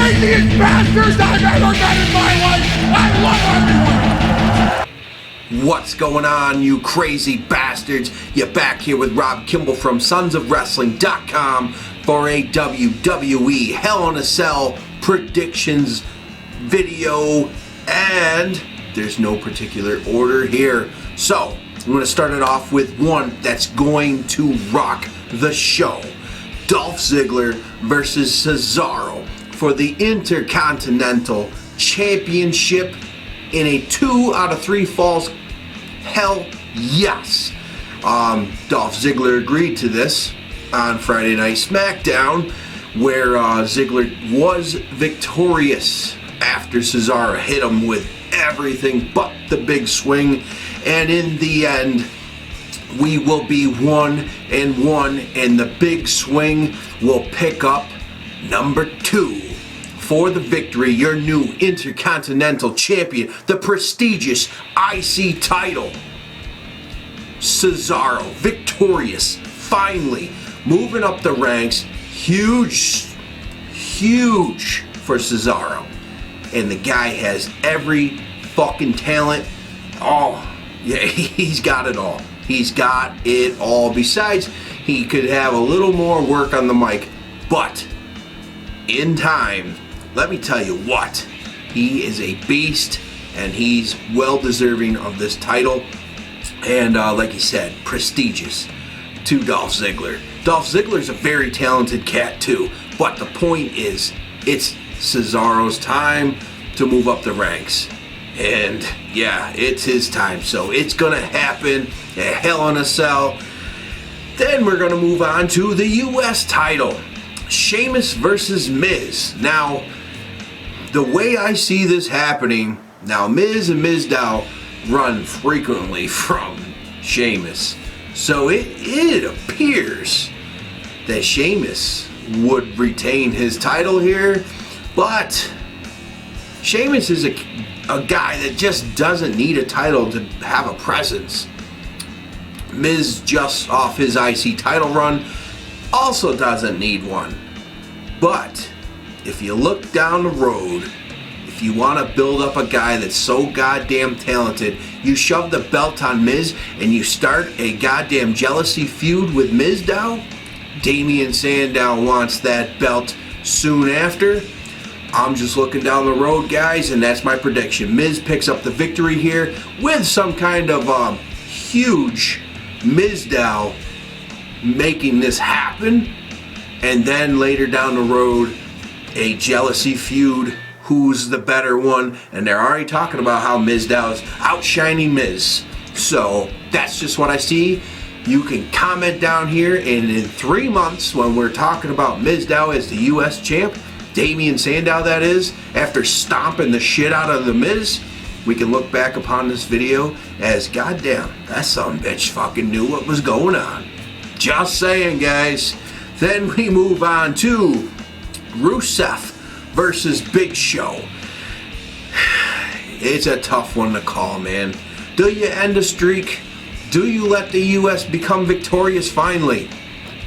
craziest bastards I've ever met in my life. I love everyone. What's going on, you crazy bastards? You're back here with Rob Kimball from sonsofwrestling.com for a WWE Hell in a Cell predictions video, and there's no particular order here. So, I'm going to start it off with one that's going to rock the show. Dolph Ziggler versus Cesaro for the Intercontinental Championship in a 2 out of 3 falls. Hell yes. Dolph Ziggler agreed to this on Friday Night SmackDown, where Ziggler was victorious after Cesaro hit him with everything but the big swing, and in the end we will be 1-1, and the big swing will pick up number 2 for the victory. Your new Intercontinental Champion, the prestigious IC title. Cesaro victorious, finally moving up the ranks. Huge for Cesaro, and the guy has every fucking talent. Oh yeah, he's got it all. He's got it all. Besides, he could have a little more work on the mic, but in time, let me tell you what, he is a beast, and he's well deserving of this title. And like you said, prestigious to Dolph Ziggler. Dolph Ziggler's a very talented cat too, but the point is, it's Cesaro's time to move up the ranks. And yeah, it's his time, so it's gonna happen at Hell in a Cell. Then we're gonna move on to the US title, Sheamus versus Miz. Now, the way I see this happening, now Miz and Mizdow run frequently from Sheamus, so it appears that Sheamus would retain his title here, but Sheamus is a guy that just doesn't need a title to have a presence. Miz, just off his IC title run, also doesn't need one. But if you look down the road, if you want to build up a guy that's so goddamn talented, you shove the belt on Miz and you start a goddamn jealousy feud with Mizdow. Damien Sandow wants that belt soon after. I'm just looking down the road, guys, and that's my prediction. Miz picks up the victory here with some kind of huge Mizdow making this happen, and then later down the road, a jealousy feud. Who's the better one? And they're already talking about how Mizdow is outshining Miz. So that's just what I see. You can comment down here, and in 3 months, when we're talking about Mizdow as the US champ, Damien Sandow that is, after stomping the shit out of the Miz, we can look back upon this video as, goddamn, that sumbitch fucking knew what was going on. Just saying, guys. Then we move on to Rusev versus Big Show. It's a tough one to call, man. Do you end a streak? Do you let the US become victorious finally?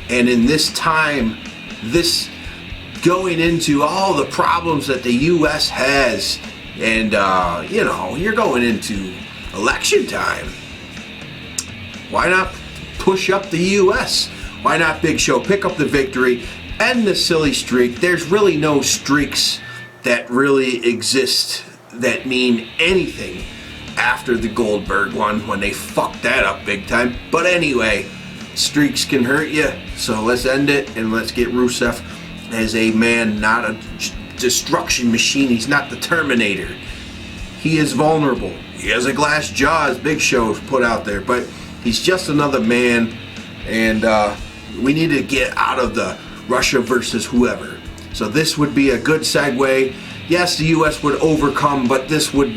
And in this time, this going into all the problems that the US has, and you know, you're going into election time, why not push up the US? Why not Big Show pick up the victory, end the silly streak? There's really no streaks that really exist that mean anything after the Goldberg one, when they fucked that up big time. But anyway, streaks can hurt you, so let's end it, and let's get Rusev as a man, not a destruction machine. He's not the Terminator. He is vulnerable. He has a glass jaw, as Big Show put out there, but he's just another man, and we need to get out of the Russia versus whoever. So this would be a good segue. Yes, the US would overcome, but this would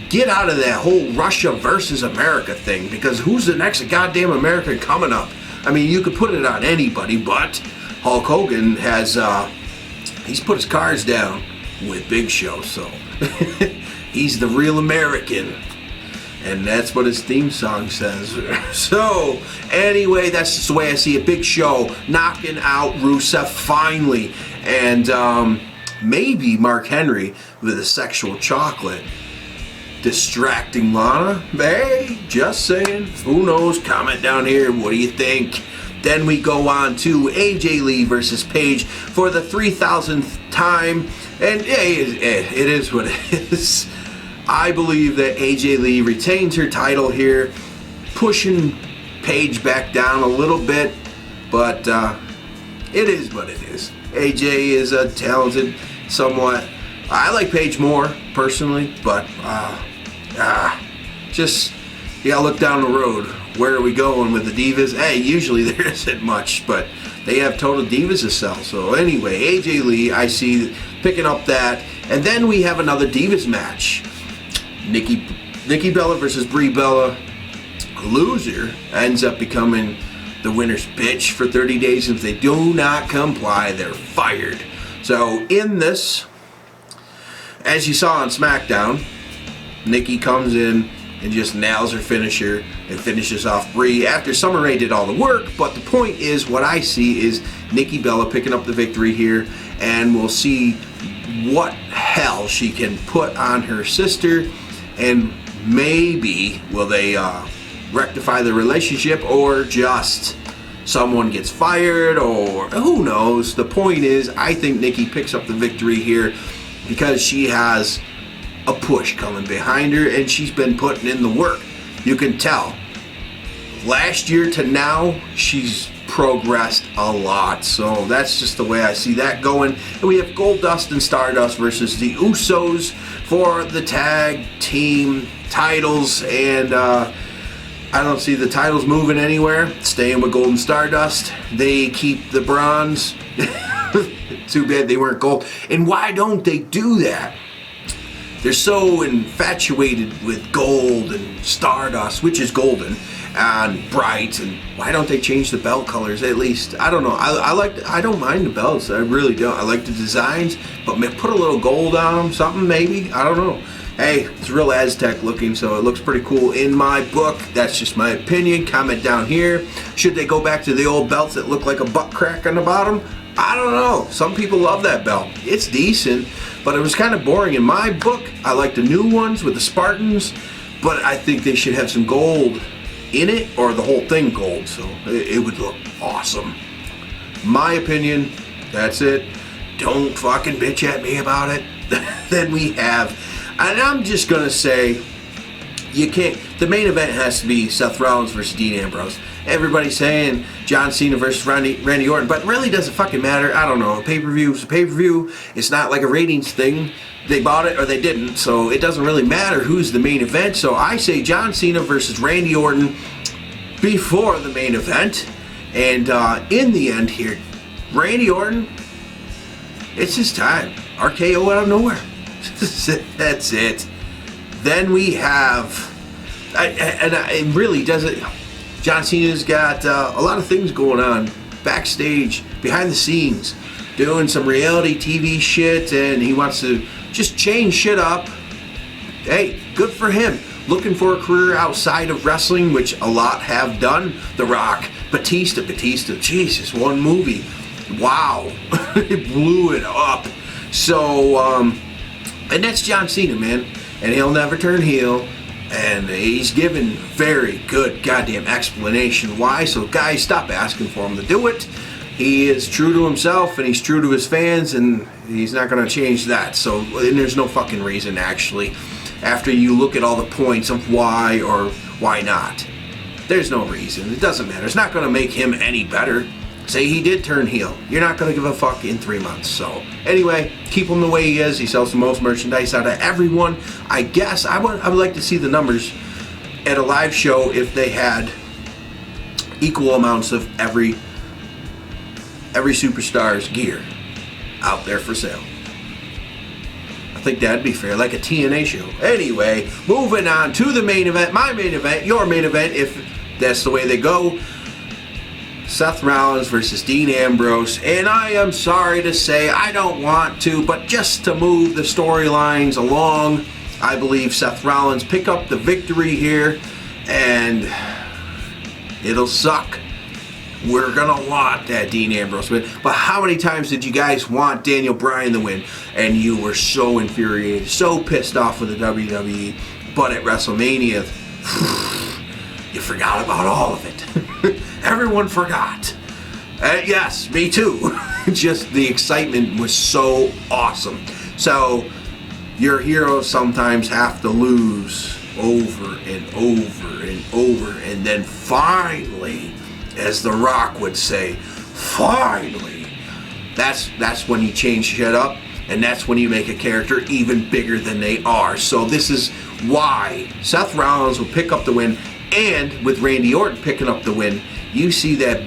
get out of that whole Russia versus America thing, because who's the next goddamn American coming up? I mean, you could put it on anybody, but Hulk Hogan has, he's put his cards down with Big Show, so he's the real American. And that's what his theme song says. So, anyway, that's just the way I see it. Big Show knocking out Rusev finally. And maybe Mark Henry with a sexual chocolate distracting Lana. Hey, just saying. Who knows? Comment down here. What do you think? Then we go on to AJ Lee versus Paige for the 3,000th time. And it is what it is. I believe that AJ Lee retains her title here, pushing Paige back down a little bit. But it is what it is. AJ is a talented, somewhat. I like Paige more, personally. But just, you gotta look down the road. Where are we going with the Divas? Hey, usually there isn't much, but they have Total Divas to sell. So anyway, AJ Lee, I see picking up that. And then we have another Divas match. Nikki Bella versus Brie Bella. Loser ends up becoming the winner's bitch for 30 days. If they do not comply, they're fired. So in this, as you saw on SmackDown, Nikki comes in and just nails her finisher and finishes off Brie after Summer Rae did all the work. But the point is, what I see is Nikki Bella picking up the victory here, and we'll see what hell she can put on her sister, and maybe will they rectify the relationship, or just someone gets fired, or who knows. The point is, I think Nikki picks up the victory here because she has a push coming behind her, and she's been putting in the work. You can tell. Last year to now, she's progressed a lot. So that's just the way I see that going. And we have Goldust and Stardust versus the Usos for the tag team titles. And I don't see the titles moving anywhere. Staying with Gold and Stardust. They keep the bronze. Too bad they weren't gold. And why don't they do that? They're so infatuated with gold and Stardust, which is golden and bright, and why don't they change the belt colors at least? I don't know. I don't mind the belts. I really don't. I like the designs, but put a little gold on them, something maybe. I don't know. Hey, it's real Aztec looking, so it looks pretty cool in my book. That's just my opinion. Comment down here. Should they go back to the old belts that look like a butt crack on the bottom? I don't know. Some people love that belt. It's decent, but it was kind of boring in my book. I like the new ones with the Spartans, but I think they should have some gold in it, or the whole thing gold, so it would look awesome. My opinion. That's it. Don't fucking bitch at me about it. Then we have, and I'm just gonna say, you can't. The main event has to be Seth Rollins versus Dean Ambrose. Everybody's saying John Cena versus Randy Orton, but it really doesn't fucking matter. I don't know. A pay-per-view is a pay-per-view. It's not like a ratings thing. They bought it or they didn't, so it doesn't really matter who's the main event. So I say John Cena versus Randy Orton before the main event. And in the end here, Randy Orton, it's his time. RKO out of nowhere. That's it. Then we have, it really doesn't. John Cena's got a lot of things going on backstage, behind the scenes, doing some reality TV shit, and he wants to just change shit up. Hey, good for him. Looking for a career outside of wrestling, which a lot have done. The Rock, Batista, Jesus, one movie. Wow. It blew it up. So, and that's John Cena, man. And he'll never turn heel. And he's given very good goddamn explanation why. So guys, stop asking for him to do it. He is true to himself and he's true to his fans, and he's not going to change that. So, and there's no fucking reason actually. After you look at all the points of why or why not, there's no reason. It doesn't matter. It's not going to make him any better. Say he did turn heel. You're not going to give a fuck in 3 months. So anyway, keep him the way he is. He sells the most merchandise out of everyone. I guess I would like to see the numbers at a live show if they had equal amounts of every superstar's gear out there for sale. I think that'd be fair, like a TNA show. Anyway, moving on to the main event, my main event, your main event, if that's the way they go. Seth Rollins versus Dean Ambrose, and I am sorry to say, I don't want to, but just to move the storylines along, I believe Seth Rollins pick up the victory here, and it'll suck. we're gonna want that Dean Ambrose win. But how many times did you guys want Daniel Bryan to win? And you were so infuriated, so pissed off with the WWE. But at WrestleMania, you forgot about all of it. Everyone forgot. Yes, me too. Just the excitement was so awesome. So your heroes sometimes have to lose over and over and over, and then finally, as The Rock would say, finally, that's when you change shit up, and that's when you make a character even bigger than they are. So this is why Seth Rollins will pick up the win, and with Randy Orton picking up the win, you see that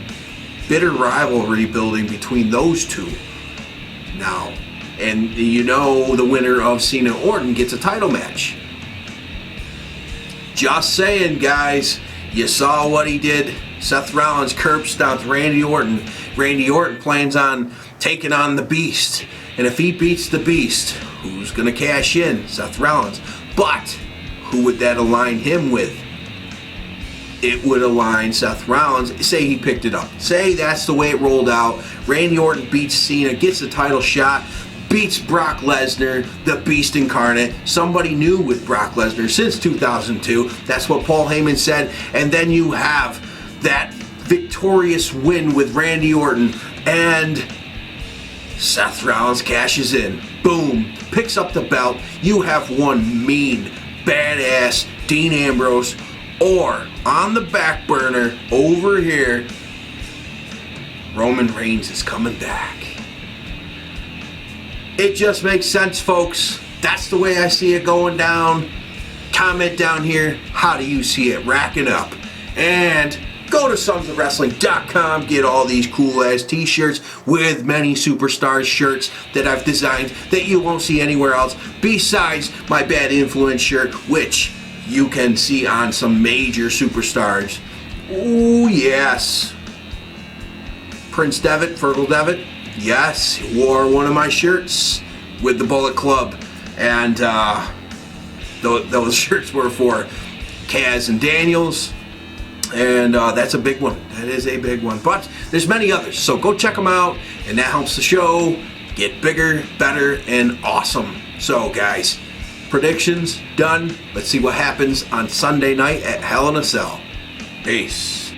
bitter rivalry building between those two now. And you know the winner of Cena Orton gets a title match. Just saying, guys. You saw what he did. Seth Rollins curb stomped Randy Orton. Randy Orton plans on taking on the Beast. And if he beats the Beast, who's going to cash in? Seth Rollins. But who would that align him with? It would align Seth Rollins. Say he picked it up. Say that's the way it rolled out. Randy Orton beats Cena, gets the title shot, beats Brock Lesnar, the Beast incarnate. Somebody new with Brock Lesnar since 2002. That's what Paul Heyman said. And then you have that victorious win with Randy Orton, and Seth Rollins cashes in. Boom. Picks up the belt. You have one mean, badass Dean Ambrose. Or, on the back burner, over here, Roman Reigns is coming back. It just makes sense, folks. That's the way I see it going down. Comment down here, how do you see it racking up? And go to sonsofwrestling.com, get all these cool-ass t-shirts with many superstars shirts that I've designed that you won't see anywhere else, besides my Bad Influence shirt, which you can see on some major superstars. Ooh, yes. Prince Devitt, Fergal Devitt, yes, he wore one of my shirts with the Bullet Club. And those shirts were for Kaz and Daniels. And that's a big one. That is a big one. But there's many others. So go check them out. And that helps the show get bigger, better, and awesome. So, guys, predictions done. Let's see what happens on Sunday night at Hell in a Cell. Peace.